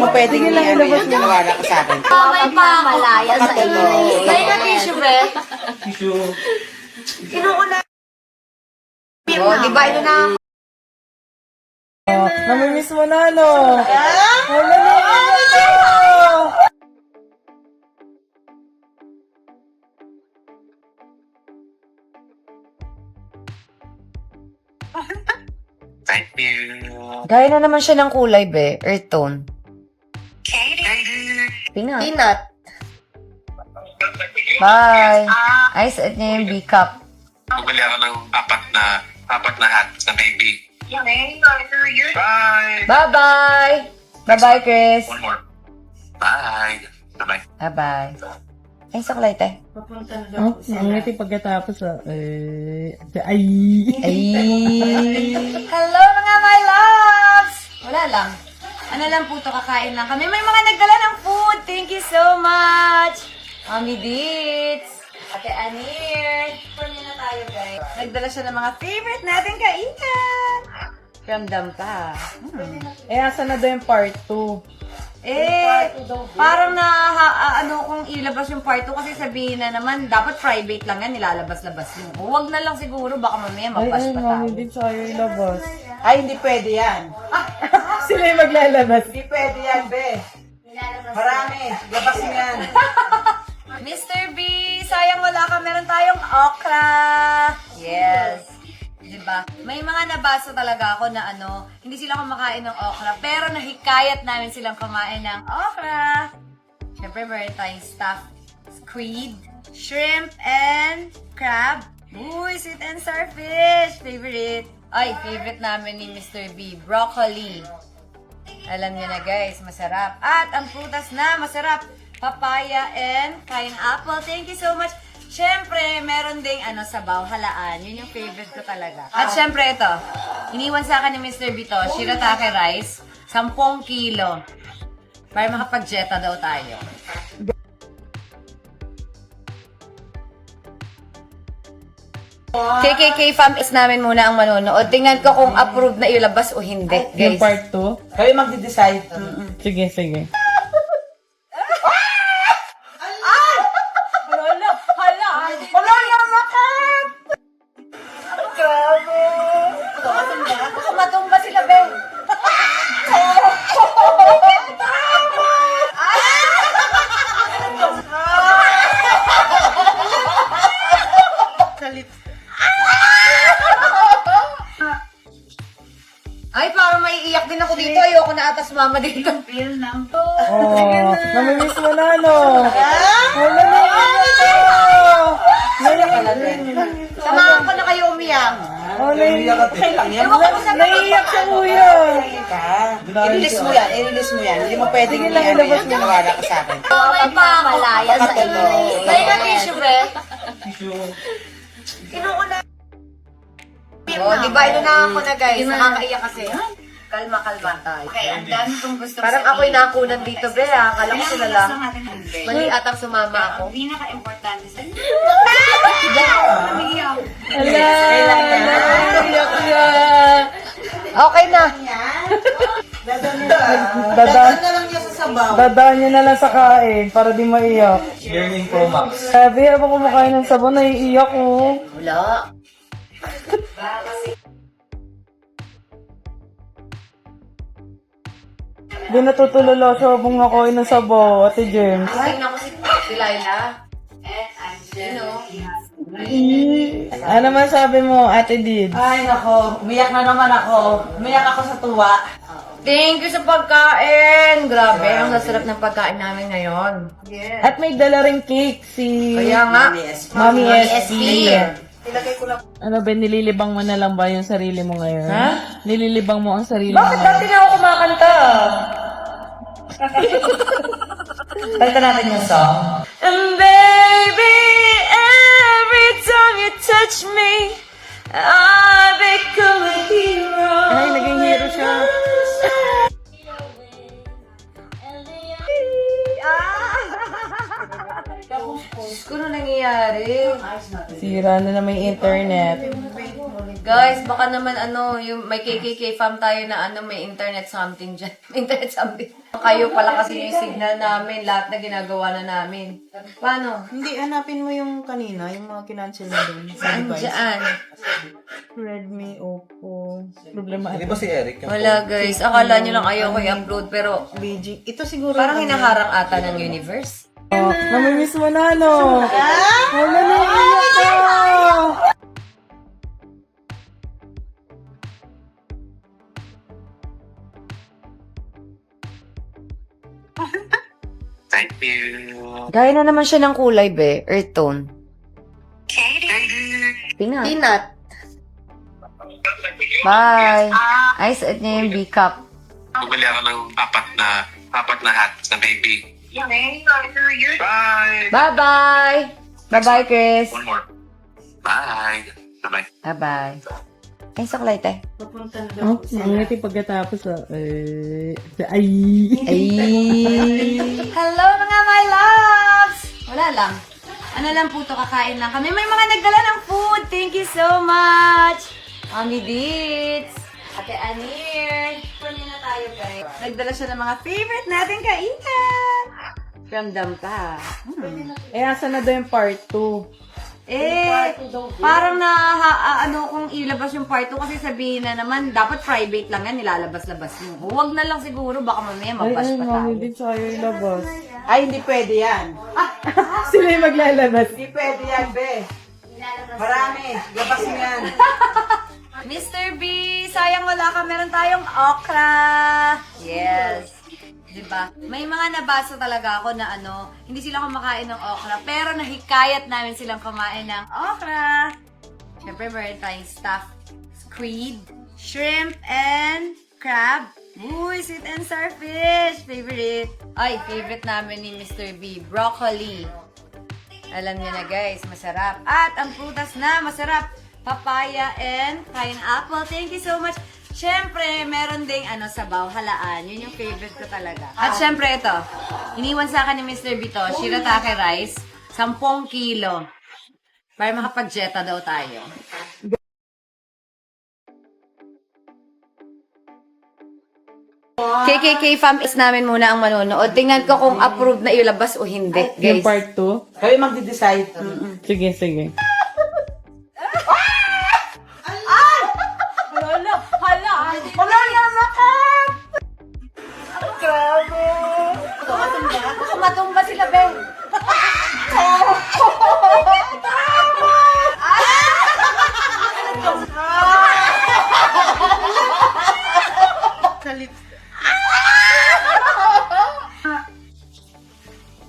mo pwedeng maniwala ka sa akin. May pamalaya sa iyo. May na tissue, be? Tissue. Kinuuna. Oh, di ba ito na? Namimiss mo na, no? Wala na ito! Thank you. Gaya na naman siya ng kulay, be. Earth tone. Peanut. Peanut. Bye. Ay, suot niya yung B-cup. Bumili ako ng apat na hat na baby. Bye! Bye-bye! Bye-bye, Chris. One more. Bye! Bye-bye. Bye-bye. Ay, saklay, te. Oh, ang ngiti pagkatapos, ay. Ay! Hello, mga my loves! Wala lang. Ano lang po to, kakain lang kami. May mga nagdala ng food. Thank you so much! Mami Beats! Ate Anir! Punyo na tayo, guys. Nagdala siya ng mga favorite natin kainan. Ramdam ka. Eh, asa na daw yung part 2? Parang ano kung ilabas yung part 2 kasi sabihin na naman, dapat private lang yan, nilalabas-labas yun. Huwag na lang siguro, baka mamaya mabash pa tayo. Mami, din sa'yo ilabas. Ay, hindi pwede yan. Sila yung maglalabas. Hindi pwede yan, be. Marami. Labas mo yan. Mr. B, sayang wala ka. Meron tayong okra. Yes. Diba? May mga nabasa talaga ako na hindi sila kumakain ng okra, pero nahikayat namin silang kumain ng okra. Siyempre, meron tayong stuffed squid, shrimp, and crab. Uy, sweet and sour fish. Favorite. Ay, favorite namin ni Mr. B, broccoli. Alam niyo na guys, masarap. At ang prutas na masarap, papaya and pineapple. Thank you so much. Siyempre, meron ding sabaw, halaan. Yun yung favorite ko talaga. At siyempre ito, iniwan sa akin ni Mr. Bito, shirataki rice, 10 kilo. Para makapag-jetta daw tayo. KKK fam is namin muna ang manonood. Tingnan ko kung approved na ilabas o hindi, Yung guys. part 2? Kayo magde-decide. Sige, sige. Matumba sila, be. Ay, parang maiiyak din ako dito. Ayoko na atas mama dito. Oh, namimiss mo na, no? Wala na ito! Samahan ko na kayo umiyak. Oh, naiiyak. Ewan ko kung saan Naiiyak sa kuya. I-release mo yan. I-release mo yan. Hindi mo pwedeng maniwala ka sa akin. May pamalaya sa iyo. May na tissue, be? Tissue. Kinuuna. Oh, di ba ito na ako na guys? Nakakaiyak kasi. Kalma tayo. Okay, ang dami kong gusto Parang ako'y nakunan dito, be. Akala ko sila lang. Mali atang sumama ako. Pinaka-importante sa iyo. Ala, naiiyak siya. Okay na. Dadaan na lang niya sa sabaw. Dadaan niya na lang sa kain para di maiyak. Learning Pro Max. Sabi, habang kumakain ng sabon, naiiyak oh. Wala. Di natutulala siya habang nakain ng sabaw, Ate James. Tingnan ko si Laila. Ano man sabi mo, Ate Did? Ay, nako. Umiyak na naman ako. Umiyak ako sa tuwa. Thank you sa pagkain. Grabe, ang sasarap ng pagkain namin ngayon. At may dala ring cake si Kaya nga, Mami SP. SP. Ano ba, nililibang mo na lang ba yung sarili mo ngayon? Ha? Nililibang mo ang sarili mo Bakit ngayon? dati na ako kumakanta? Kanta natin yung song. And baby, every time you touch me, I become a hero. Ay, naging hero siya. Diyos ko, ano nangyayari? Sira na naman yung internet. Guys, baka naman yung may KKK fam tayo na may internet something dyan. Internet something. Kayo pala kasi yung signal namin, lahat na ginagawa na namin. Paano? Hindi, hanapin mo yung kanina, yung mga kinancel na doon. Saan dyan? Redmi, Oppo. Problema. Hindi ba si Eric? Wala guys, akala nyo lang ayaw ko i-upload pero BG. Ito siguro. parang hinaharang ata ng universe. Namimiss mo na, no? Wala na iiyak ka. Thank you. Gaya na naman siya ng kulay, be. Earth tone. Peanut. Peanut. Bye. Ay, suot niya yung B-cup. Bumili ako ng apat na hat na baby. Bye! Bye-bye. Bye-bye, Chris. One more. Bye! Bye-bye. Bye-bye. Ay, suklay, te. Oh, mangiti pagkatapos, ay. Ay. Hello, mga my loves! Wala lang. Ano lang po to, kakain lang kami. May mga nagdala ng food. Thank you so much. Mami Beats. Ate Anir. Kunin na tayo, guys. Nagdala siya ng mga favorite natin kainan. From Dampa. Eh, asa na daw yung part 2? Parang kung ilabas yung part 2 kasi sabihin na naman, dapat private lang yan, nilalabas-labas mo. Huwag na lang siguro, baka mamaya mabash pa tayo. Mami din sa'yo ilabas. Ay, hindi pwede yan. Sila yung maglalabas. Hindi pwede yan, be. Marami. Labas mo yan. Mr. B, sayang wala ka. Meron tayong okra. Yes. Diba? May mga nabasa talaga ako na hindi sila kumakain ng okra, pero nahikayat namin silang kumain ng okra. Siyempre, meron tayong stuffed squid, shrimp, and crab. Uy, sweet and sour fish. Favorite. Ay, favorite namin ni Mr. B, broccoli. Alam niyo na guys, masarap. At ang prutas na masarap, papaya and pineapple. Thank you so much. Siyempre, meron ding sabaw, halaan. Yun yung favorite ko talaga. At siyempre ito, iniwan sa akin ni Mr. Bito, shirataki rice, 10 kilo. Para makapag-jetta daw tayo. KKK fam is namin muna ang manonood. Tingnan ko kung approved na ilabas o hindi, Yung guys. part 2? Kayo magde-decide. Sige, sige. Wala naman ka! Grabe! Baka matumba sila, Ben.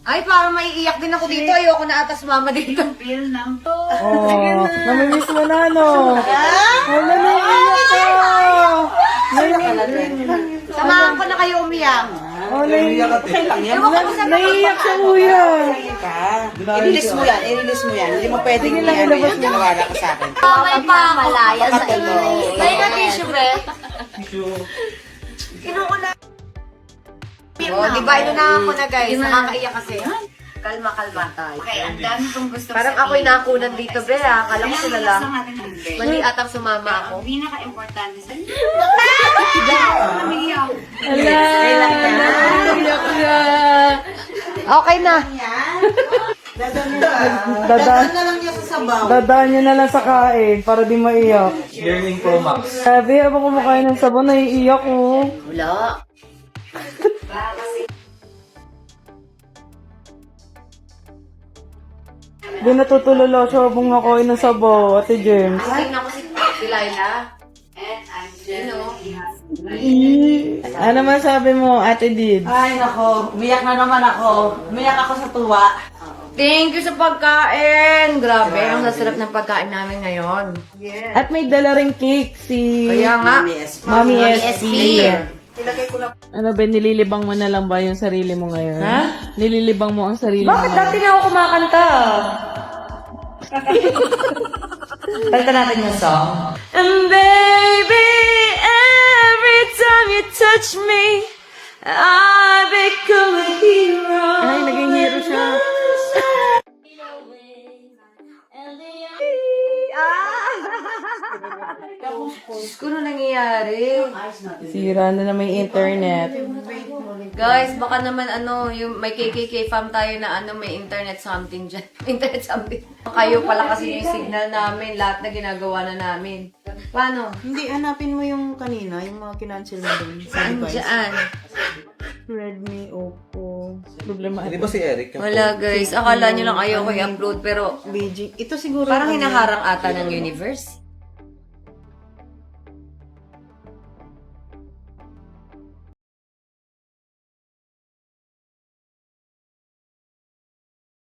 Ay, parang maiiyak din ako dito. Ayoko na atas mama dito. Oh, namimiss mo na, no? Wala na iiyak ka. Samahan ko na kayo umiyak. Oh, naiiyak Ewan ko kung saan Naiiyak sa kuya. I-release mo yan. I-release mo yan. Hindi mo pwedeng yan. Naniwala ka sa akin. may pamalaya sa iyo. May na tissue, be. Kinukulang. Oh, di ba? Inunahan ko na, guys. Nakakaiyak kasi. Kalma tayo. Okay, ang dami kong gusto Parang ako'y nakunan dito, be, ha? Kala ko sila lang. Mali atang sumama ako. Pinaka-importante sa inyo. Ala, naiiyak ka. Okay na. Dadaan na lang niya sa sabaw. Dadaan niya na lang sa kain para di maiyak. Learning Pro Max. Sabi, habang kumakain ng sabaw, naiiyak ko. Wala. Di natutulala siya habang nakain ng sabaw, Ate James. Tingnan ko si Delilah. Ano man sabi mo, Ate Did? Ay, nako. Umiyak na naman ako. Umiyak ako sa tuwa. Thank you sa pagkain. Grabe, ang sarap ng pagkain namin ngayon. At may dala ring cake si Kaya nga. Mami SP. Ilagay ko lang. Ano ba, nililibang mo na lang ba yung sarili mo ngayon? Ha? Nililibang mo ang sarili mo. Bakit dati na ako kumakanta? Kanta natin yung song. And baby, every time you touch me, I become a hero. Ay, naging hero siya. nangyayari? Sira na naman yung internet. Guys, baka naman yung may KKK fam tayo na may internet something dyan. Internet something. Kayo pala kasi yung signal namin, lahat na ginagawa na namin. Paano? Hindi, hanapin mo yung kanina, yung mga kinancel mo doon. Saan dyan? Redmi, Oppo. Problema. Hindi ba si Eric? Wala guys, akala nyo lang ayaw ko i-upload pero Beijing. Ito siguro. parang hinaharang ata ng universe.